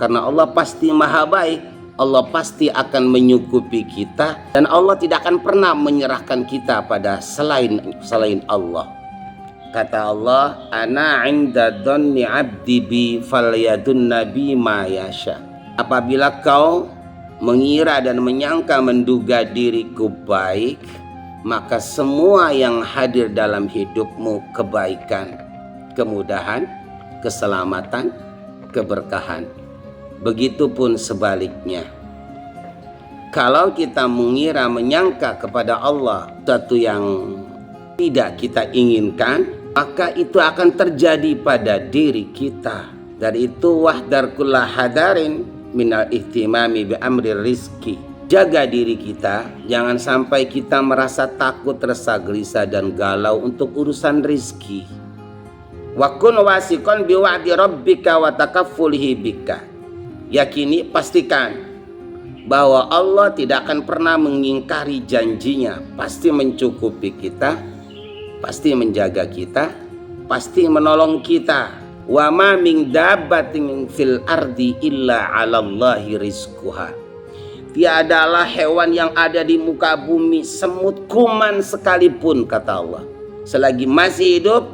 Karena Allah pasti maha baik, Allah pasti akan menyukupi kita, dan Allah tidak akan pernah menyerahkan kita pada selain Allah. Kata Allah, ana 'inda dhanni 'abdi bi falyadun nabi ma yasha. Apabila kau mengira dan menyangka menduga diriku baik, maka semua yang hadir dalam hidupmu kebaikan, kemudahan, keselamatan, keberkahan. Begitupun sebaliknya. Kalau kita mengira menyangka kepada Allah sesuatu yang tidak kita inginkan, maka itu akan terjadi pada diri kita. Dari itu wahdar kulla hadarin minal ihtimami bi amri rizki. Jaga diri kita, jangan sampai kita merasa takut, resah, gelisah dan galau untuk urusan rizki. Wa kun wasiqan bi wa'di rabbika wa takaffulihi bika. Yakini, pastikan bahwa Allah tidak akan pernah mengingkari janjinya, pasti mencukupi kita, pasti menjaga kita, pasti menolong kita. Wa ma min dabbatin fil ardi illa 'alallahi rizquha. Tiadalah hewan yang ada di muka bumi, semut kuman sekalipun, kata Allah, selagi masih hidup,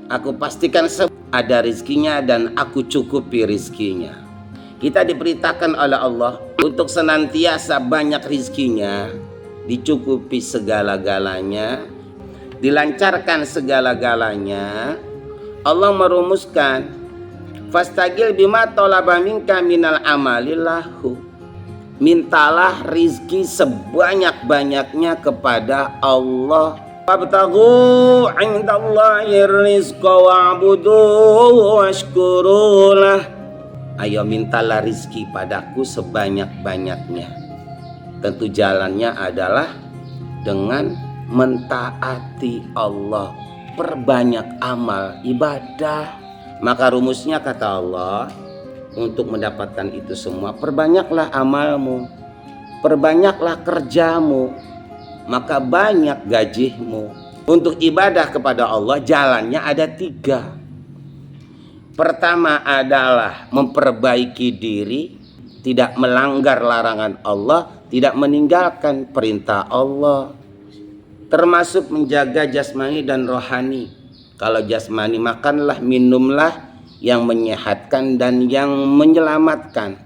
aku pastikan ada rizkinya dan aku cukupi rizkinya. Kita diperintahkan oleh Allah untuk senantiasa banyak rizkinya, dicukupi segala-galanya, dilancarkan segala-galanya. Allah merumuskan, fastagil bima talaba minka minal amalillahu. Mintalah rizki sebanyak-banyaknya kepada Allah. Wabtaghu 'indallahi rizqa wa'buduhu washkurulah. Ayo mintalah rizki padaku sebanyak-banyaknya. Tentu jalannya adalah dengan mentaati Allah. Perbanyak amal ibadah. Maka rumusnya, kata Allah, untuk mendapatkan itu semua, perbanyaklah amalmu, perbanyaklah kerjamu, maka banyak gajimu. Untuk ibadah kepada Allah jalannya ada 3. Pertama adalah memperbaiki diri, tidak melanggar larangan Allah, tidak meninggalkan perintah Allah, termasuk menjaga jasmani dan rohani. Kalau jasmani, makanlah, minumlah yang menyehatkan dan yang menyelamatkan.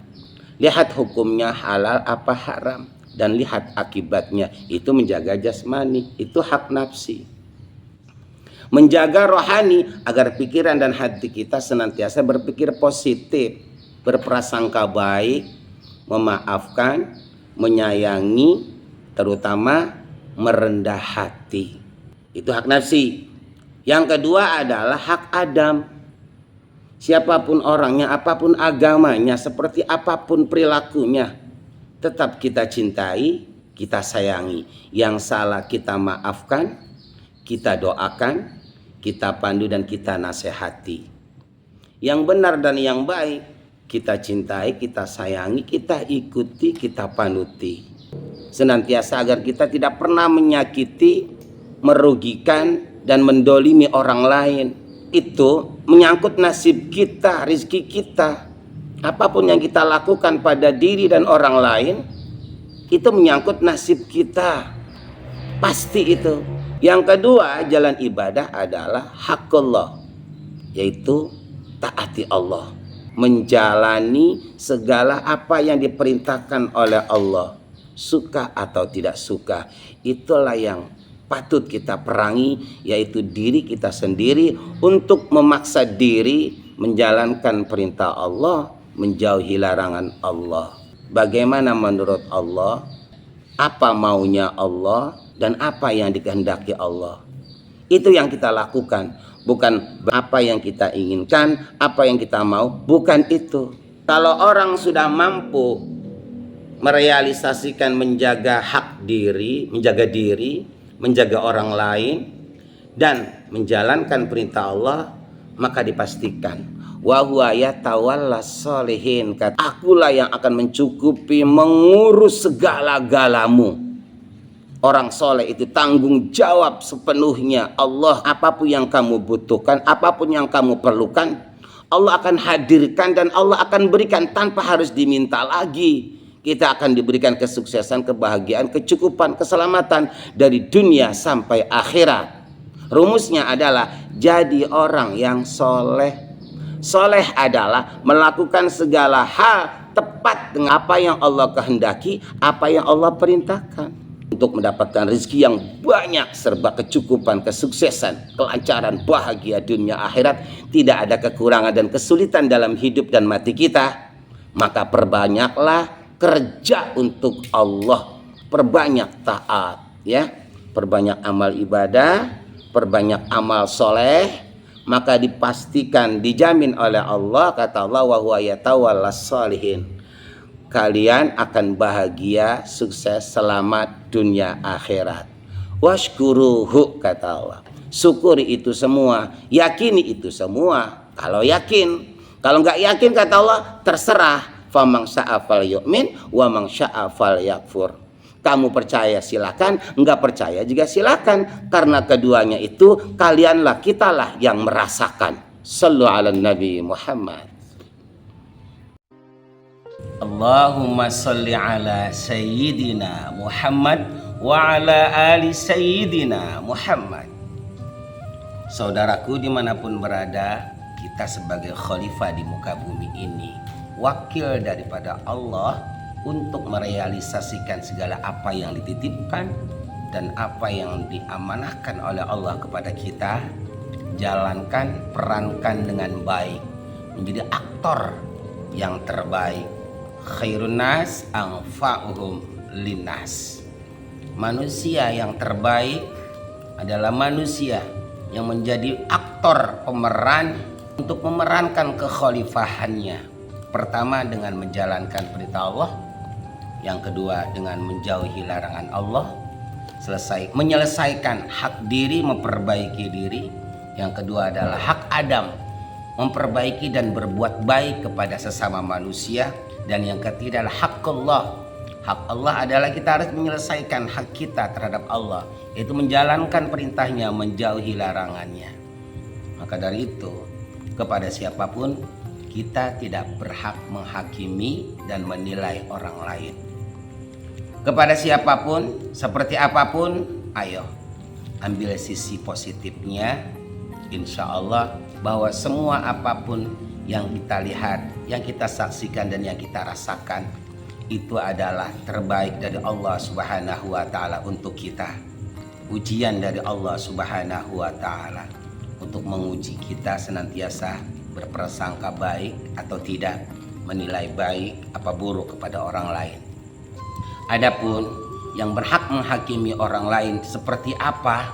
Lihat hukumnya halal apa haram, dan lihat akibatnya. Itu menjaga jasmani, itu hak nafsi. Menjaga rohani agar pikiran dan hati kita senantiasa berpikir positif, berprasangka baik, memaafkan, menyayangi, terutama merendah hati. Itu hak nafsi. Yang kedua adalah hak Adam. Siapapun orangnya, apapun agamanya, seperti apapun perilakunya, tetap kita cintai, kita sayangi. Yang salah kita maafkan, kita doakan, kita pandu dan kita nasihati. Yang benar dan yang baik kita cintai, kita sayangi, kita ikuti, kita panuti. Senantiasa agar kita tidak pernah menyakiti, merugikan dan mendolimi orang lain. Itu menyangkut nasib kita, rizki kita. Apapun yang kita lakukan pada diri dan orang lain, itu menyangkut nasib kita. Pasti itu. Yang kedua, jalan ibadah adalah hakullah, yaitu taati Allah, menjalani segala apa yang diperintahkan oleh Allah, suka atau tidak suka. Itulah yang patut kita perangi, yaitu diri kita sendiri untuk memaksa diri menjalankan perintah Allah, menjauhi larangan Allah. Bagaimana menurut Allah, apa maunya Allah, dan apa yang dikehendaki Allah. Itu yang kita lakukan, bukan apa yang kita inginkan, apa yang kita mau, bukan itu. Kalau orang sudah mampu merealisasikan menjaga hak diri, menjaga orang lain, dan menjalankan perintah Allah, maka dipastikan wa huwa yatawallas sholihin, kata akulah yang akan mencukupi, mengurus segala-galamu. Orang soleh itu tanggung jawab sepenuhnya. Allah, apapun yang kamu butuhkan, apapun yang kamu perlukan, Allah akan hadirkan dan Allah akan berikan tanpa harus diminta lagi. Kita akan diberikan kesuksesan, kebahagiaan, kecukupan, keselamatan dari dunia sampai akhirat. Rumusnya adalah jadi orang yang soleh. Soleh adalah melakukan segala hal tepat dengan apa yang Allah kehendaki, apa yang Allah perintahkan. Untuk mendapatkan rezeki yang banyak serba kecukupan, kesuksesan, kelancaran, bahagia dunia akhirat, tidak ada kekurangan dan kesulitan dalam hidup dan mati kita, maka perbanyaklah kerja untuk Allah, perbanyak taat, ya, perbanyak amal ibadah, perbanyak amal soleh, maka dipastikan dijamin oleh Allah, kata Allah, wa huwa yatawallas sholihin, kalian akan bahagia, sukses, selamat dunia akhirat. Washkuruhu, kata Allah, syukuri itu semua, yakini itu semua. Kalau yakin, kalau nggak yakin, kata Allah, terserah. Famang sya'a fal yu'min wa mang sya'a fal yakfur. Kamu percaya silakan, nggak percaya juga silakan, karena keduanya itu kalianlah, kitalah yang merasakan. Sallu ala Nabi Muhammad. Allahumma salli ala Sayyidina Muhammad wa ala ali Sayyidina Muhammad. Saudaraku dimanapun berada, kita sebagai khalifah di muka bumi ini, wakil daripada Allah untuk merealisasikan segala apa yang dititipkan dan apa yang diamanahkan oleh Allah kepada kita. Jalankan, perankan dengan baik, menjadi aktor yang terbaik. Khairun nas anfa'uhum linnas. Manusia yang terbaik adalah manusia yang menjadi aktor pemeran untuk memerankan kekhalifahannya. Pertama dengan menjalankan perintah Allah, yang kedua dengan menjauhi larangan Allah, menyelesaikan hak diri, memperbaiki diri. Yang kedua adalah hak Adam, memperbaiki dan berbuat baik kepada sesama manusia. Dan yang ketiga adalah hak Allah. Hak Allah adalah kita harus menyelesaikan hak kita terhadap Allah, yaitu menjalankan perintahnya, menjauhi larangannya. Maka dari itu, kepada siapapun kita tidak berhak menghakimi dan menilai orang lain. Kepada siapapun, seperti apapun, ayo ambil sisi positifnya. Insya Allah bahwa semua apapun yang kita lihat, yang kita saksikan dan yang kita rasakan, itu adalah terbaik dari Allah Subhanahu wa Ta'ala untuk kita. Ujian dari Allah Subhanahu wa Ta'ala untuk menguji kita senantiasa berprasangka baik atau tidak, menilai baik apa buruk kepada orang lain. Adapun yang berhak menghakimi orang lain seperti apa,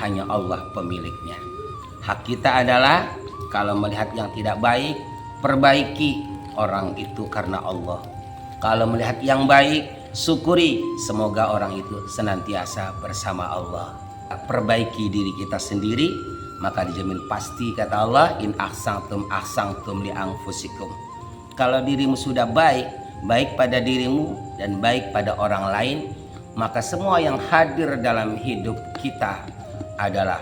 hanya Allah pemiliknya. Hak kita adalah kalau melihat yang tidak baik, perbaiki orang itu karena Allah. Kalau melihat yang baik, syukuri, semoga orang itu senantiasa bersama Allah. Perbaiki diri kita sendiri, maka dijamin pasti, kata Allah, in ahsantum li anfusikum. Kalau dirimu sudah baik, baik pada dirimu dan baik pada orang lain, maka semua yang hadir dalam hidup kita adalah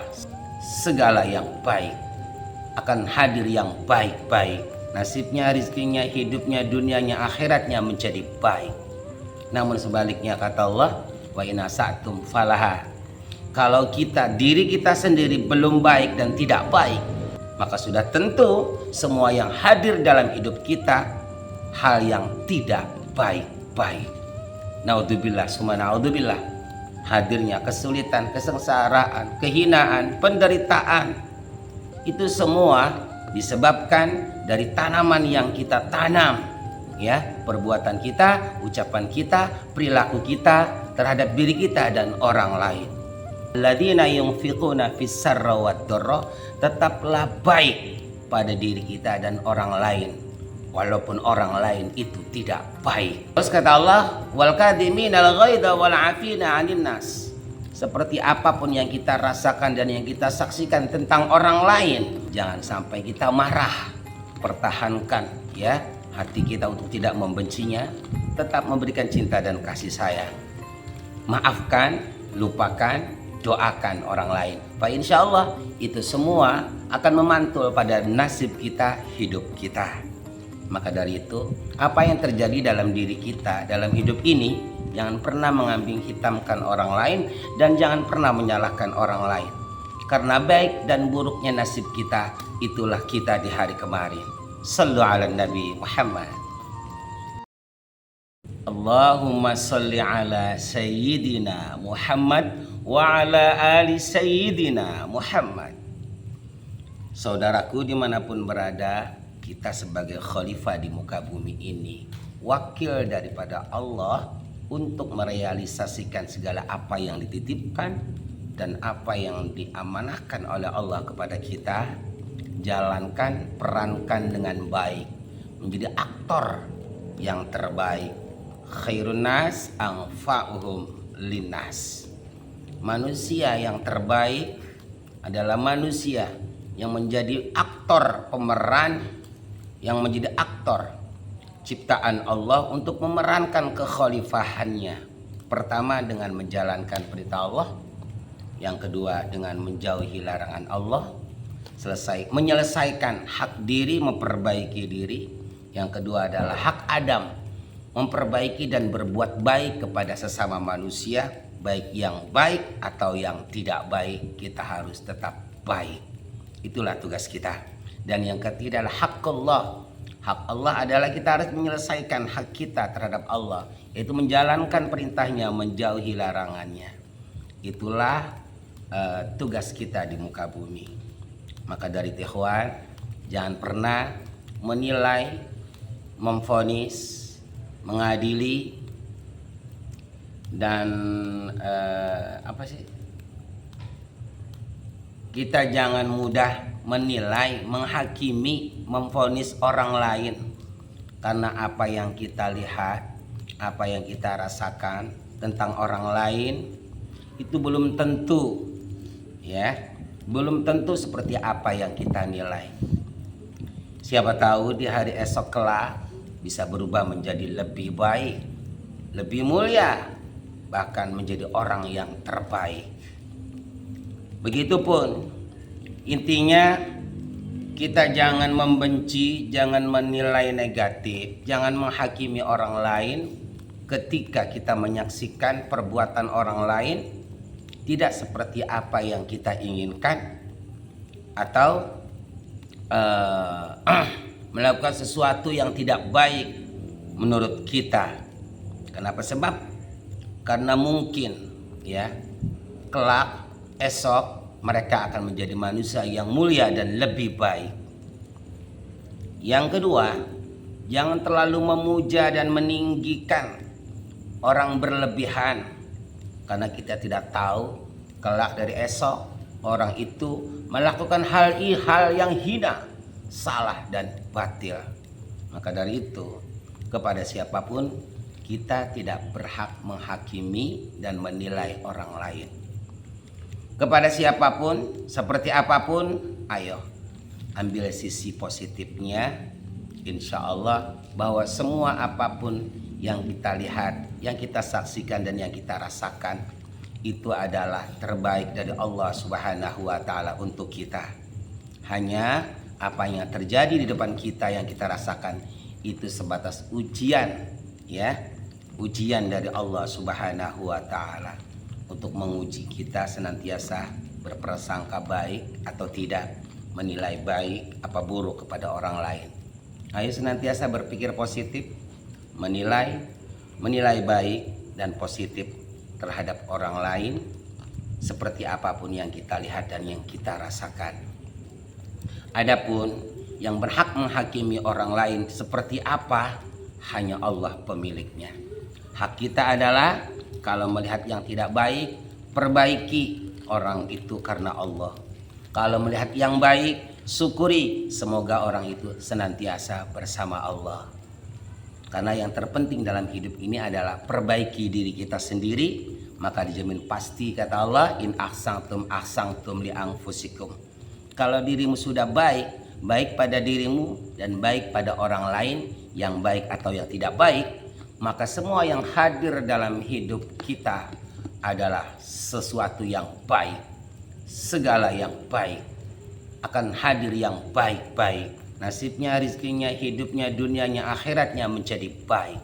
segala yang baik, akan hadir yang baik-baik. Nasibnya, rizkinya, hidupnya, dunianya, akhiratnya menjadi baik. Namun sebaliknya, kata Allah, wa inna sa'tum falaha. Kalau diri kita sendiri belum baik dan tidak baik, maka sudah tentu semua yang hadir dalam hidup kita hal yang tidak baik-baik. Naudzubillah, summa naudzubillah. Hadirnya kesulitan, kesengsaraan, kehinaan, penderitaan, itu semua disebabkan dari tanaman yang kita tanam, ya, perbuatan kita, ucapan kita, perilaku kita terhadap diri kita dan orang lain. Alladzina yunfiquna fis sarra wad dharra, tetaplah baik pada diri kita dan orang lain, walaupun orang lain itu tidak baik. Terus kata Allah, wal kadhiminal ghaidha wal 'afina 'anil nas. Seperti apapun yang kita rasakan dan yang kita saksikan tentang orang lain, jangan sampai kita marah. Pertahankan, ya, hati kita untuk tidak membencinya, tetap memberikan cinta dan kasih sayang. Maafkan, lupakan, doakan orang lain. Pak, insya Allah itu semua akan memantul pada nasib kita, hidup kita. Maka dari itu, apa yang terjadi dalam diri kita dalam hidup ini, jangan pernah mengambing hitamkan orang lain dan jangan pernah menyalahkan orang lain. Karena baik dan buruknya nasib kita, itulah kita di hari kemarin. Sallu ala Nabi Muhammad. Allahumma salli ala Sayyidina Muhammad wa ala ali Sayyidina Muhammad. Saudaraku dimanapun berada, kita sebagai khalifah di muka bumi ini, wakil daripada Allah untuk merealisasikan segala apa yang dititipkan dan apa yang diamanahkan oleh Allah kepada kita. Jalankan, perankan dengan baik, menjadi aktor yang terbaik. Khairun nas anfa'uhum linnas. Manusia yang terbaik adalah manusia yang menjadi aktor pemeran, yang menjadi aktor ciptaan Allah untuk memerankan kekhalifahannya. Pertama dengan menjalankan perintah Allah, yang kedua dengan menjauhi larangan Allah, menyelesaikan hak diri, memperbaiki diri. Yang kedua adalah hak Adam, memperbaiki dan berbuat baik kepada sesama manusia, baik yang baik atau yang tidak baik, kita harus tetap baik. Itulah tugas kita. Dan yang ketiga adalah hak Allah. Hak Allah adalah kita harus menyelesaikan hak kita terhadap Allah, yaitu menjalankan perintahnya, menjauhi larangannya. Itulah tugas kita di muka bumi. Maka dari ikhwan, jangan pernah menilai, memvonis, mengadili, dan kita jangan mudah menilai, menghakimi, memvonis orang lain. Karena apa yang kita lihat, apa yang kita rasakan tentang orang lain itu belum tentu, ya, belum tentu seperti apa yang kita nilai. Siapa tahu di hari esok kelak bisa berubah menjadi lebih baik, lebih mulia, bahkan menjadi orang yang terbaik. Begitupun intinya, kita jangan membenci, jangan menilai negatif, jangan menghakimi orang lain ketika kita menyaksikan perbuatan orang lain tidak seperti apa yang kita inginkan, atau melakukan sesuatu yang tidak baik menurut kita. Kenapa? Sebab karena mungkin, ya, kelak esok mereka akan menjadi manusia yang mulia dan lebih baik. Yang kedua, jangan terlalu memuja dan meninggikan orang berlebihan, karena kita tidak tahu kelak dari esok orang itu melakukan hal yang hina, salah dan batil. Maka dari itu, kepada siapapun kita tidak berhak menghakimi dan menilai orang lain. Kepada siapapun, seperti apapun, ayo ambil sisi positifnya. Insya Allah bahwa semua apapun yang kita lihat, yang kita saksikan dan yang kita rasakan, itu adalah terbaik dari Allah Subhanahu wa Ta'ala untuk kita. Hanya apa yang terjadi di depan kita yang kita rasakan itu sebatas ujian, ya, ujian dari Allah Subhanahu wa Ta'ala untuk menguji kita senantiasa berprasangka baik atau tidak, menilai baik apa buruk kepada orang lain. Ayo senantiasa berpikir positif, menilai baik dan positif terhadap orang lain seperti apapun yang kita lihat dan yang kita rasakan. Adapun yang berhak menghakimi orang lain seperti apa, hanya Allah pemiliknya. Hak kita adalah kalau melihat yang tidak baik, perbaiki orang itu karena Allah. Kalau melihat yang baik, syukuri, semoga orang itu senantiasa bersama Allah. Karena yang terpenting dalam hidup ini adalah perbaiki diri kita sendiri, maka dijamin pasti, kata Allah, in ahsantum li anfusikum. Kalau dirimu sudah baik, baik pada dirimu dan baik pada orang lain, yang baik atau yang tidak baik, maka semua yang hadir dalam hidup kita adalah sesuatu yang baik. Segala yang baik akan hadir yang baik-baik. Nasibnya, rizkinya, hidupnya, dunianya, akhiratnya menjadi baik.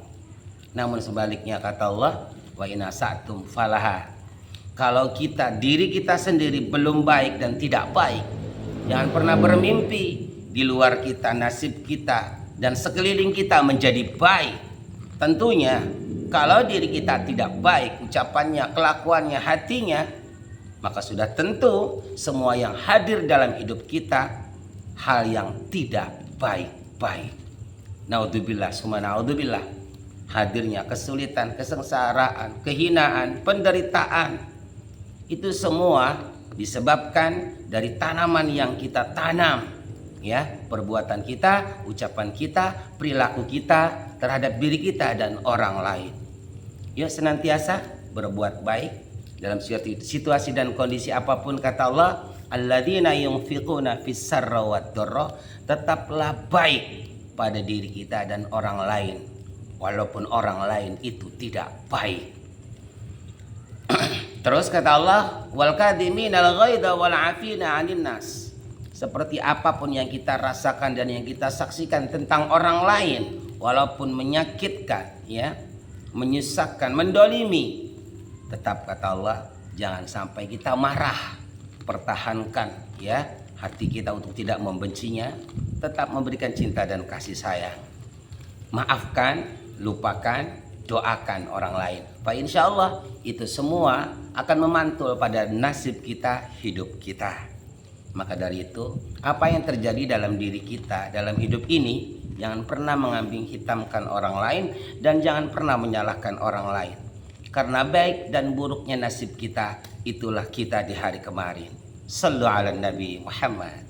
Namun sebaliknya, kata Allah, wa in asatum falaha. Kalau diri kita sendiri belum baik dan tidak baik, jangan pernah bermimpi di luar kita, nasib kita dan sekeliling kita menjadi baik. Tentunya kalau diri kita tidak baik, ucapannya, kelakuannya, hatinya, maka sudah tentu semua yang hadir dalam hidup kita hal yang tidak baik-baik. Naudzubillah, summa naudzubillah. Hadirnya kesulitan, kesengsaraan, kehinaan, penderitaan, itu semua disebabkan dari tanaman yang kita tanam, ya, perbuatan kita, ucapan kita, perilaku kita terhadap diri kita dan orang lain. Ya, senantiasa berbuat baik dalam situasi dan kondisi apapun. Kata Allah, alladzina yunfiquna fis sarra wad dharra, tetaplah baik pada diri kita dan orang lain walaupun orang lain itu tidak baik. Terus kata Allah, wal kadhiminal ghaidha wal 'afina 'anil nas. Seperti apapun yang kita rasakan dan yang kita saksikan tentang orang lain, walaupun menyakitkan, ya, menyusahkan, mendolimi, tetap kata Allah, jangan sampai kita marah. Pertahankan, ya, hati kita untuk tidak membencinya, tetap memberikan cinta dan kasih sayang. Maafkan, lupakan, doakan orang lain. Fa insyaallah itu semua akan memantul pada nasib kita, hidup kita. Maka dari itu, apa yang terjadi dalam diri kita dalam hidup ini, jangan pernah mengambing hitamkan orang lain dan jangan pernah menyalahkan orang lain. Karena baik dan buruknya nasib kita, itulah kita di hari kemarin. Sallu ala Nabi Muhammad.